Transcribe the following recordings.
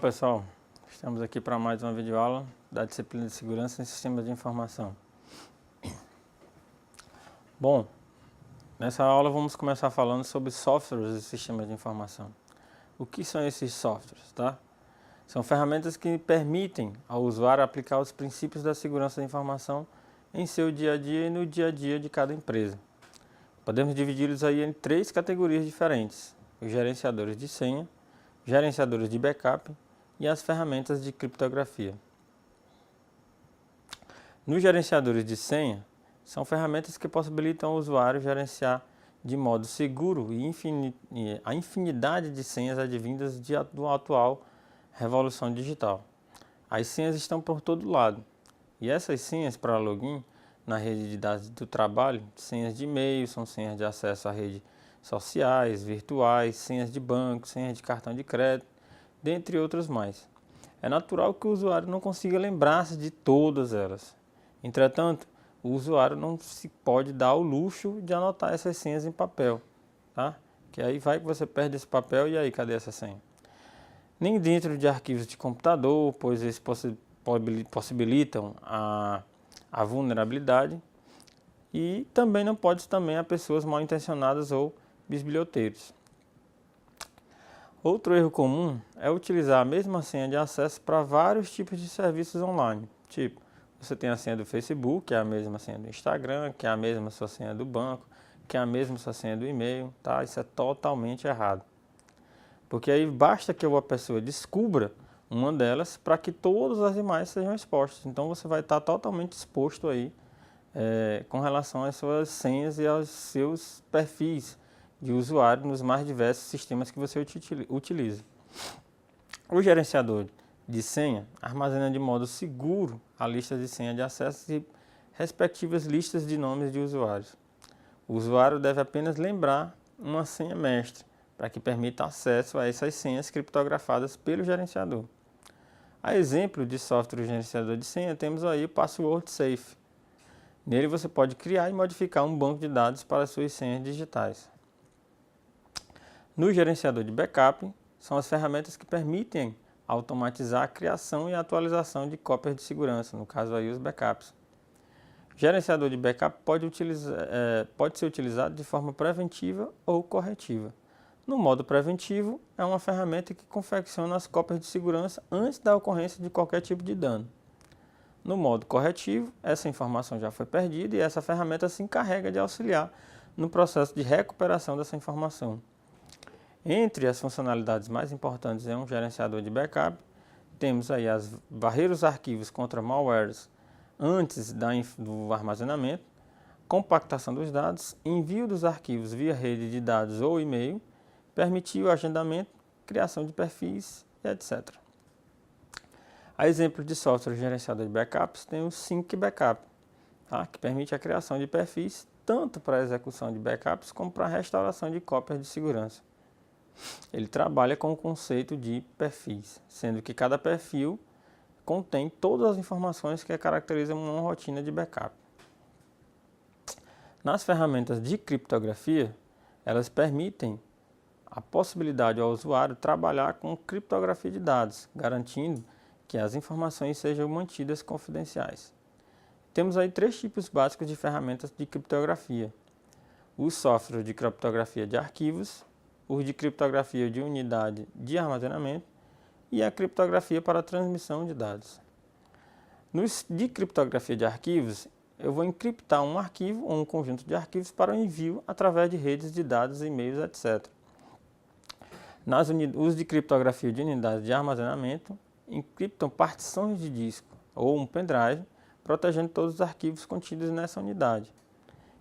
Pessoal, estamos aqui para mais uma videoaula da disciplina de Segurança em Sistemas de Informação. Bom, nessa aula vamos começar falando sobre softwares e sistemas de informação. O que são esses softwares, tá? São ferramentas que permitem ao usuário aplicar os princípios da segurança da informação em seu dia a dia e no dia a dia de cada empresa. Podemos dividi-los aí em três categorias diferentes: os gerenciadores de senha, gerenciadores de backup e as ferramentas de criptografia. Nos gerenciadores de senha, são ferramentas que possibilitam ao usuário gerenciar de modo seguro a infinidade de senhas advindas da atual revolução digital. As senhas estão por todo lado, e essas senhas para login na rede de dados do trabalho, senhas de e-mail, são senhas de acesso a redes sociais, virtuais, senhas de banco, senhas de cartão de crédito, dentre outras mais. É natural que o usuário não consiga lembrar-se de todas elas. Entretanto, o usuário não se pode dar o luxo de anotar essas senhas em papel, tá? Que aí vai que você perde esse papel e aí cadê essa senha? Nem dentro de arquivos de computador, pois eles possibilitam a vulnerabilidade, e também não pode a pessoas mal intencionadas ou bisbilhoteiros. Outro erro comum é utilizar a mesma senha de acesso para vários tipos de serviços online. Tipo, você tem a senha do Facebook, que é a mesma senha do Instagram, que é a mesma sua senha do banco, que é a mesma sua senha do e-mail, tá? Isso é totalmente errado. Porque aí basta que a pessoa descubra uma delas para que todas as demais sejam expostas. Então você vai estar totalmente exposto aí com relação às suas senhas e aos seus perfis de usuário nos mais diversos sistemas que você utiliza. O gerenciador de senha armazena de modo seguro a lista de senha de acesso e respectivas listas de nomes de usuários. O usuário deve apenas lembrar uma senha mestre para que permita acesso a essas senhas criptografadas pelo gerenciador. A exemplo de software gerenciador de senha, temos aí o Password Safe. Nele você pode criar e modificar um banco de dados para as suas senhas digitais. No gerenciador de backup, são as ferramentas que permitem automatizar a criação e atualização de cópias de segurança, no caso aí os backups. O gerenciador de backup pode ser utilizado de forma preventiva ou corretiva. No modo preventivo, é uma ferramenta que confecciona as cópias de segurança antes da ocorrência de qualquer tipo de dano. No modo corretivo, essa informação já foi perdida e essa ferramenta se encarrega de auxiliar no processo de recuperação dessa informação. Entre as funcionalidades mais importantes em um gerenciador de backup, temos aí varrer os arquivos contra malwares antes do armazenamento, compactação dos dados, envio dos arquivos via rede de dados ou e-mail, permitir o agendamento, criação de perfis, etc. A exemplo de software gerenciador de backups, tem o Sync Backup, tá? Que permite a criação de perfis tanto para a execução de backups como para a restauração de cópias de segurança. Ele trabalha com o conceito de perfis, sendo que cada perfil contém todas as informações que caracterizam uma rotina de backup. Nas ferramentas de criptografia, elas permitem a possibilidade ao usuário trabalhar com criptografia de dados, garantindo que as informações sejam mantidas confidenciais. Temos aí três tipos básicos de ferramentas de criptografia: os softwares de criptografia de arquivos, os de criptografia de unidade de armazenamento e a criptografia para a transmissão de dados. Nos de criptografia de arquivos, eu vou encriptar um arquivo ou um conjunto de arquivos para o envio através de redes de dados, e-mails, etc. Os de criptografia de unidade de armazenamento encriptam partições de disco ou um pendrive, protegendo todos os arquivos contidos nessa unidade.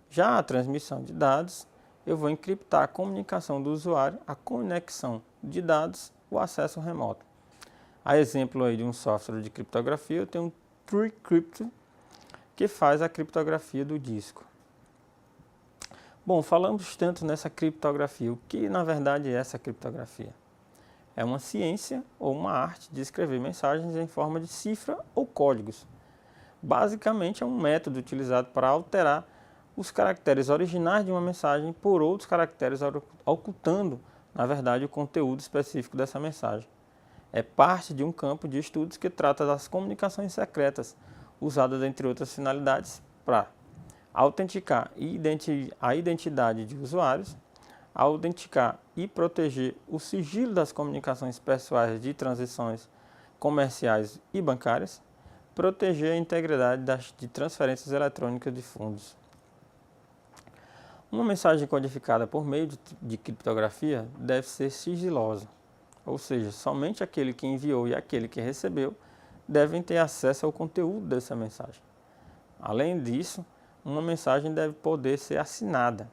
Já a transmissão de dados, eu vou encriptar a comunicação do usuário, a conexão de dados, o acesso remoto. A exemplo aí de um software de criptografia, eu tenho um TrueCrypt, que faz a criptografia do disco. Bom, falamos tanto nessa criptografia. O que na verdade é essa criptografia? É uma ciência ou uma arte de escrever mensagens em forma de cifra ou códigos. Basicamente é um método utilizado para alterar os caracteres originais de uma mensagem por outros caracteres, ocultando, na verdade, o conteúdo específico dessa mensagem. é parte de um campo de estudos que trata das comunicações secretas, usadas, entre outras finalidades, para autenticar a identidade de usuários, autenticar e proteger o sigilo das comunicações pessoais de transações comerciais e bancárias, proteger a integridade de transferências eletrônicas de fundos. Uma mensagem codificada por meio de criptografia deve ser sigilosa, ou seja, somente aquele que enviou e aquele que recebeu devem ter acesso ao conteúdo dessa mensagem. Além disso, uma mensagem deve poder ser assinada,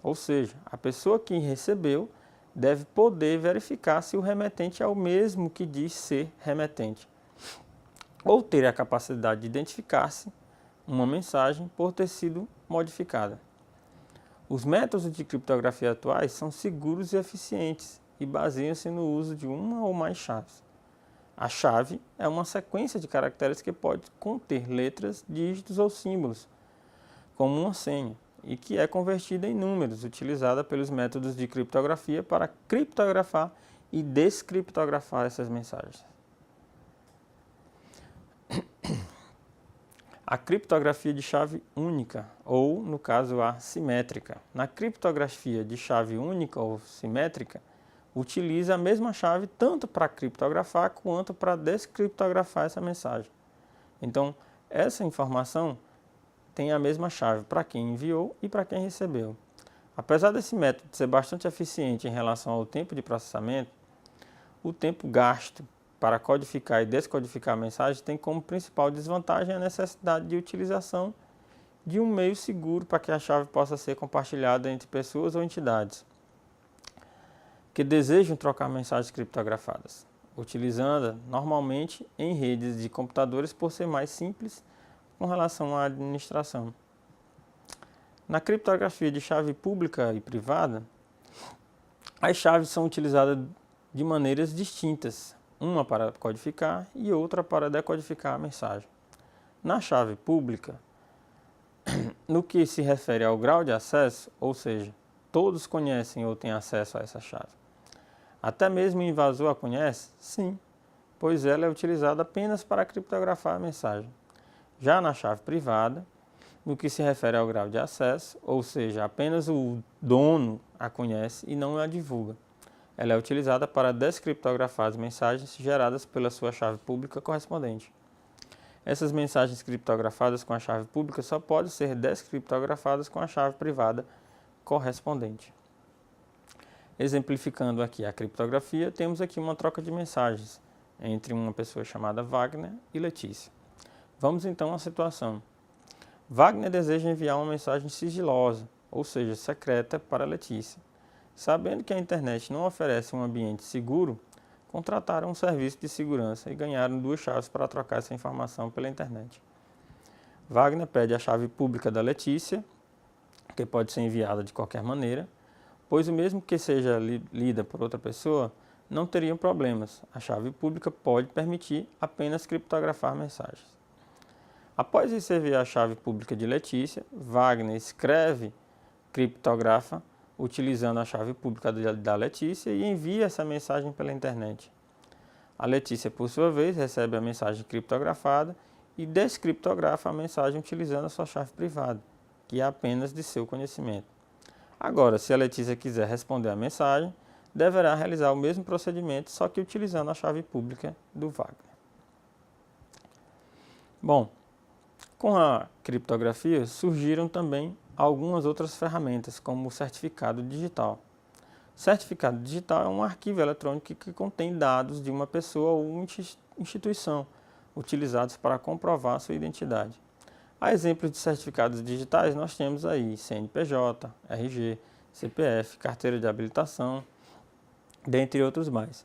ou seja, a pessoa que recebeu deve poder verificar se o remetente é o mesmo que diz ser remetente, ou ter a capacidade de identificar-se uma mensagem por ter sido modificada. Os métodos de criptografia atuais são seguros e eficientes e baseiam-se no uso de uma ou mais chaves. A chave é uma sequência de caracteres que pode conter letras, dígitos ou símbolos, como uma senha, e que é convertida em números, utilizada pelos métodos de criptografia para criptografar e descriptografar essas mensagens. A criptografia de chave única, ou, no caso, a simétrica. Na criptografia de chave única ou simétrica, utiliza a mesma chave tanto para criptografar quanto para descriptografar essa mensagem. Então, essa informação tem a mesma chave para quem enviou e para quem recebeu. Apesar desse método ser bastante eficiente em relação ao tempo de processamento, o tempo gasto para codificar e descodificar a mensagem tem como principal desvantagem a necessidade de utilização de um meio seguro para que a chave possa ser compartilhada entre pessoas ou entidades que desejam trocar mensagens criptografadas, utilizando normalmente em redes de computadores por ser mais simples com relação à administração. Na criptografia de chave pública e privada, as chaves são utilizadas de maneiras distintas, uma para codificar e outra para decodificar a mensagem. Na chave pública, no que se refere ao grau de acesso, ou seja, todos conhecem ou têm acesso a essa chave. Até mesmo o invasor a conhece? Sim, pois ela é utilizada apenas para criptografar a mensagem. Já na chave privada, no que se refere ao grau de acesso, ou seja, apenas o dono a conhece e não a divulga. Ela é utilizada para descriptografar as mensagens geradas pela sua chave pública correspondente. Essas mensagens criptografadas com a chave pública só podem ser descriptografadas com a chave privada correspondente. Exemplificando aqui a criptografia, temos aqui uma troca de mensagens entre uma pessoa chamada Wagner e Letícia. Vamos então à situação. Wagner deseja enviar uma mensagem sigilosa, ou seja, secreta, para Letícia. Sabendo que a internet não oferece um ambiente seguro, contrataram um serviço de segurança e ganharam 2 chaves para trocar essa informação pela internet. Wagner pede a chave pública da Letícia, que pode ser enviada de qualquer maneira, pois o mesmo que seja lida por outra pessoa, não teriam problemas. A chave pública pode permitir apenas criptografar mensagens. Após receber a chave pública de Letícia, Wagner escreve, criptografa, utilizando a chave pública da Letícia e envia essa mensagem pela internet. A Letícia, por sua vez, recebe a mensagem criptografada e descriptografa a mensagem utilizando a sua chave privada, que é apenas de seu conhecimento. Agora, se a Letícia quiser responder a mensagem, deverá realizar o mesmo procedimento, só que utilizando a chave pública do Wagner. Bom, com a criptografia surgiram também algumas outras ferramentas, como o certificado digital. Certificado digital é um arquivo eletrônico que contém dados de uma pessoa ou instituição, utilizados para comprovar sua identidade. A exemplos de certificados digitais nós temos aí CNPJ, RG, CPF, carteira de habilitação, dentre outros mais.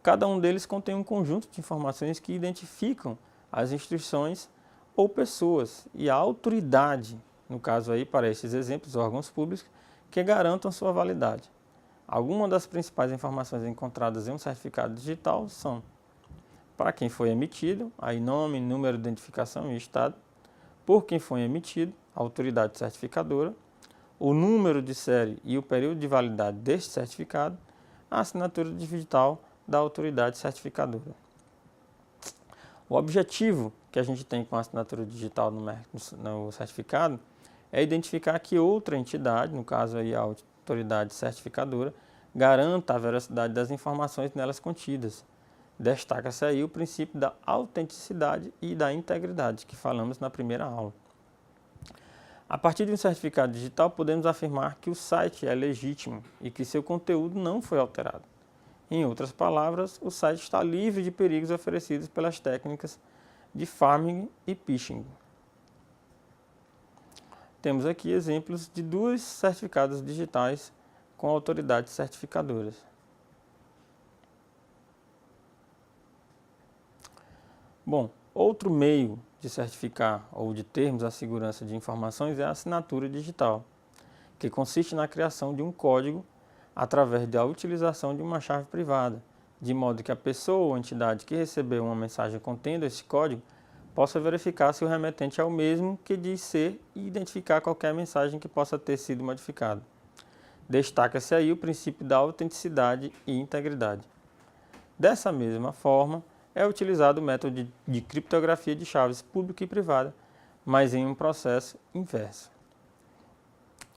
Cada um deles contém um conjunto de informações que identificam as instituições ou pessoas e a autoridade, no caso aí para estes exemplos, órgãos públicos, que garantam sua validade. Algumas das principais informações encontradas em um certificado digital são: para quem foi emitido, aí nome, número de identificação e estado; por quem foi emitido, a autoridade certificadora; o número de série e o período de validade deste certificado; a assinatura digital da autoridade certificadora. O objetivo que a gente tem com a assinatura digital no certificado é identificar que outra entidade, no caso aí a autoridade certificadora, garanta a veracidade das informações nelas contidas. Destaca-se aí o princípio da autenticidade e da integridade, que falamos na primeira aula. A partir de um certificado digital, podemos afirmar que o site é legítimo e que seu conteúdo não foi alterado. Em outras palavras, o site está livre de perigos oferecidos pelas técnicas de farming e phishing. Temos aqui exemplos de 2 certificados digitais com autoridades certificadoras. Bom, outro meio de certificar ou de termos a segurança de informações é a assinatura digital, que consiste na criação de um código através da utilização de uma chave privada, de modo que a pessoa ou entidade que recebeu uma mensagem contendo esse código possa verificar se o remetente é o mesmo que diz ser e identificar qualquer mensagem que possa ter sido modificada. Destaca-se aí o princípio da autenticidade e integridade. Dessa mesma forma, é utilizado o método de criptografia de chaves pública e privada, mas em um processo inverso.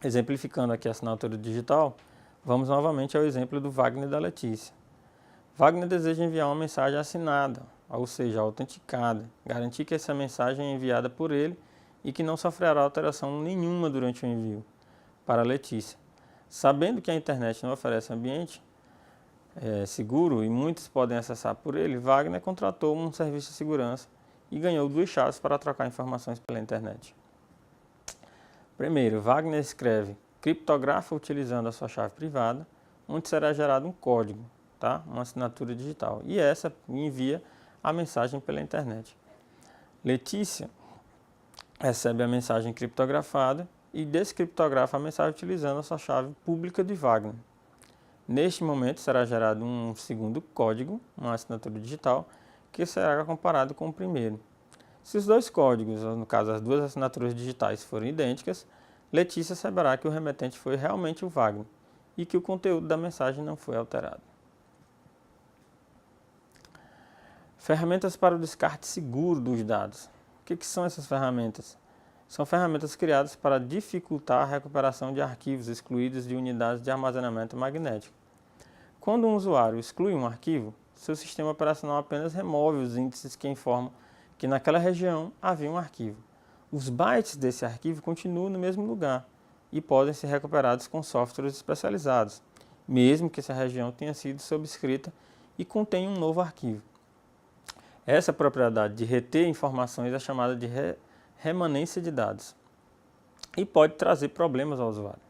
Exemplificando aqui a assinatura digital, vamos novamente ao exemplo do Wagner e da Letícia. Wagner deseja enviar uma mensagem assinada, ou seja, autenticada, garantir que essa mensagem é enviada por ele e que não sofrerá alteração nenhuma durante o envio. Para Letícia, sabendo que a internet não oferece ambiente seguro e muitos podem acessar por ele, Wagner contratou um serviço de segurança e ganhou 2 chaves para trocar informações pela internet. Primeiro, Wagner escreve, criptografa utilizando a sua chave privada, onde será gerado um código, tá? Uma assinatura digital, e essa envia a mensagem pela internet. Letícia recebe a mensagem criptografada e descriptografa a mensagem utilizando a sua chave pública de Wagner. Neste momento será gerado um segundo código, uma assinatura digital, que será comparado com o primeiro. Se os 2 códigos, ou no caso as 2 assinaturas digitais, forem idênticas, Letícia saberá que o remetente foi realmente o Wagner e que o conteúdo da mensagem não foi alterado. Ferramentas para o descarte seguro dos dados. O que são essas ferramentas? São ferramentas criadas para dificultar a recuperação de arquivos excluídos de unidades de armazenamento magnético. Quando um usuário exclui um arquivo, seu sistema operacional apenas remove os índices que informam que naquela região havia um arquivo. Os bytes desse arquivo continuam no mesmo lugar e podem ser recuperados com softwares especializados, mesmo que essa região tenha sido subscrita e contenha um novo arquivo. Essa propriedade de reter informações é chamada de remanência de dados e pode trazer problemas ao usuário.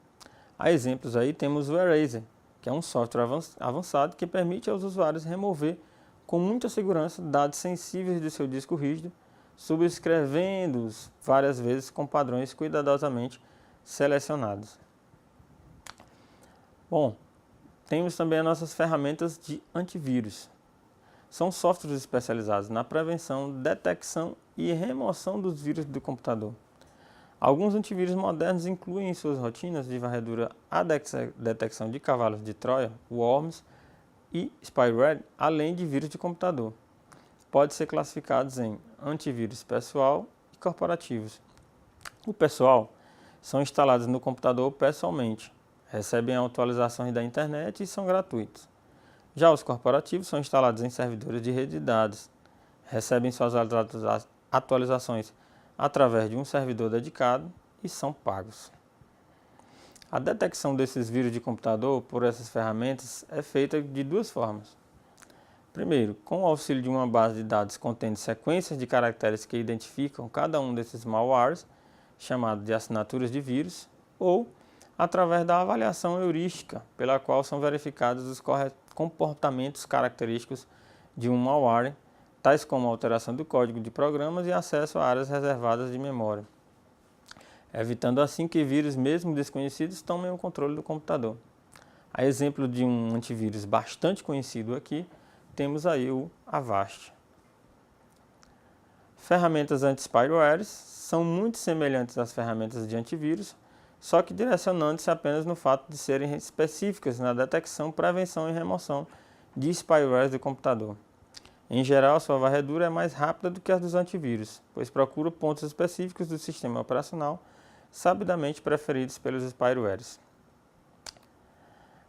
A exemplos aí temos o Eraser, que é um software avançado que permite aos usuários remover com muita segurança dados sensíveis do seu disco rígido, subscrevendo-os várias vezes com padrões cuidadosamente selecionados. Bom, temos também as nossas ferramentas de antivírus. São softwares especializados na prevenção, detecção e remoção dos vírus do computador. Alguns antivírus modernos incluem em suas rotinas de varredura a detecção de cavalos de Troia, worms e spyware, além de vírus de computador. Podem ser classificados em antivírus pessoal e corporativos. O pessoal são instalados no computador pessoalmente, recebem atualizações da internet e são gratuitos. Já os corporativos são instalados em servidores de rede de dados, recebem suas atualizações através de um servidor dedicado e são pagos. A detecção desses vírus de computador por essas ferramentas é feita de 2 formas. Primeiro, com o auxílio de uma base de dados contendo sequências de caracteres que identificam cada um desses malwares, chamado de assinaturas de vírus, ou através da avaliação heurística, pela qual são verificados os comportamentos característicos de um malware, tais como alteração do código de programas e acesso a áreas reservadas de memória, evitando assim que vírus mesmo desconhecidos tomem o controle do computador. A exemplo de um antivírus bastante conhecido aqui, temos aí o Avast. Ferramentas anti-spywares são muito semelhantes às ferramentas de antivírus, só que direcionando-se apenas no fato de serem específicas na detecção, prevenção e remoção de spyware do computador. Em geral, sua varredura é mais rápida do que a dos antivírus, pois procura pontos específicos do sistema operacional sabidamente preferidos pelos spywares.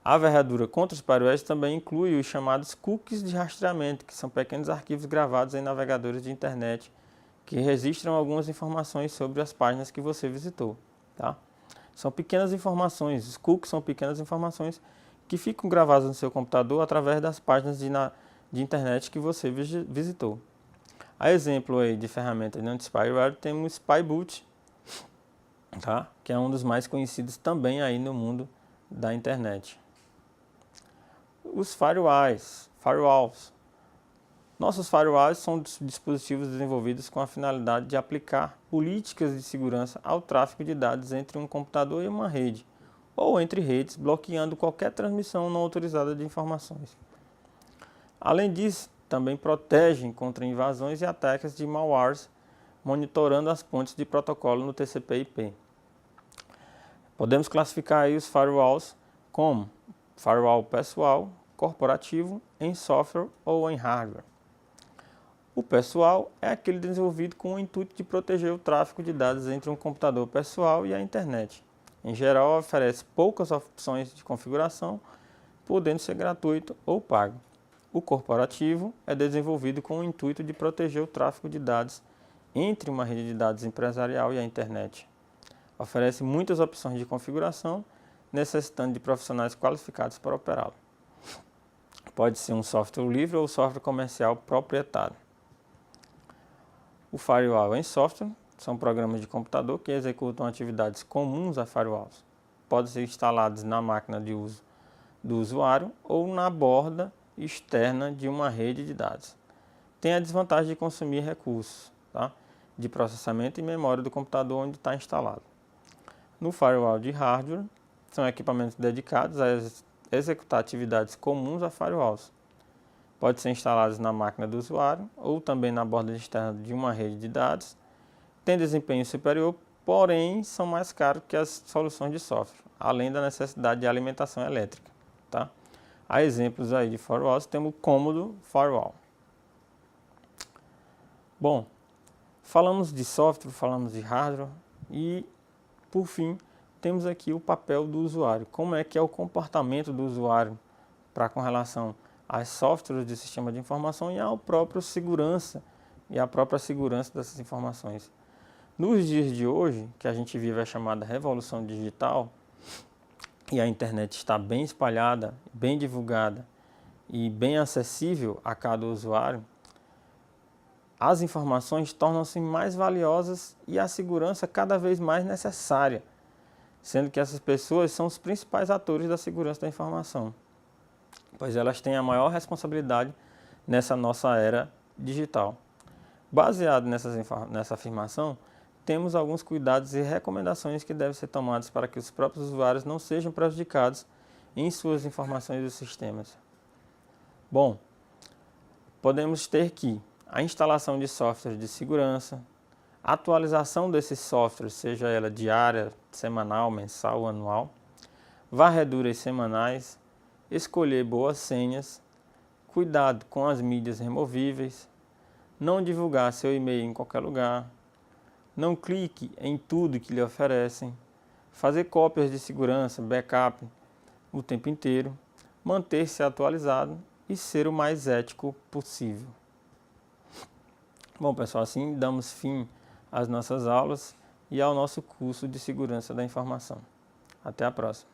A varredura contra os spywares também inclui os chamados cookies de rastreamento, que são pequenos arquivos gravados em navegadores de internet que registram algumas informações sobre as páginas que você visitou. Tá? São pequenas informações, os cookies são pequenas informações que ficam gravadas no seu computador através das páginas de internet que você visitou. A exemplo aí de ferramentas de anti-spyware, temos o Spyboot, tá? Que é um dos mais conhecidos também aí no mundo da internet. Os firewalls. Nossos firewalls são dispositivos desenvolvidos com a finalidade de aplicar políticas de segurança ao tráfego de dados entre um computador e uma rede, ou entre redes, bloqueando qualquer transmissão não autorizada de informações. Além disso, também protegem contra invasões e ataques de malwares, monitorando as pontes de protocolo no TCP/IP. Podemos classificar aí os firewalls como firewall pessoal, corporativo, em software ou em hardware. O pessoal é aquele desenvolvido com o intuito de proteger o tráfego de dados entre um computador pessoal e a internet. Em geral, oferece poucas opções de configuração, podendo ser gratuito ou pago. O corporativo é desenvolvido com o intuito de proteger o tráfego de dados entre uma rede de dados empresarial e a internet. Oferece muitas opções de configuração, necessitando de profissionais qualificados para operá-lo. Pode ser um software livre ou software comercial proprietário. O firewall em software são programas de computador que executam atividades comuns a firewalls. Podem ser instalados na máquina de uso do usuário ou na borda externa de uma rede de dados. Tem a desvantagem de consumir recursos, tá? De processamento e memória do computador onde está instalado. No firewall de hardware, são equipamentos dedicados a executar atividades comuns a firewalls. Pode ser instalados na máquina do usuário ou também na borda externa de uma rede de dados. Tem desempenho superior, porém são mais caros que as soluções de software, além da necessidade de alimentação elétrica. Tá? Há exemplos aí de firewalls, temos o Comodo Firewall. Bom, falamos de software, falamos de hardware e, por fim, temos aqui o papel do usuário. Como é que é o comportamento do usuário com relação aos softwares de sistema de informação e à própria segurança dessas informações. Nos dias de hoje, que a gente vive a chamada revolução digital, e a internet está bem espalhada, bem divulgada e bem acessível a cada usuário, as informações tornam-se mais valiosas e a segurança cada vez mais necessária, sendo que essas pessoas são os principais atores da segurança da informação, pois elas têm a maior responsabilidade nessa nossa era digital. Baseado nessa afirmação, temos alguns cuidados e recomendações que devem ser tomados para que os próprios usuários não sejam prejudicados em suas informações dos sistemas. Bom, podemos ter que a instalação de softwares de segurança, atualização desses softwares, seja ela diária, semanal, mensal ou anual, varreduras semanais, escolher boas senhas, cuidado com as mídias removíveis, não divulgar seu e-mail em qualquer lugar, não clique em tudo que lhe oferecem, fazer cópias de segurança, backup o tempo inteiro, manter-se atualizado e ser o mais ético possível. Bom, pessoal, assim damos fim às nossas aulas e ao nosso curso de segurança da informação. Até a próxima.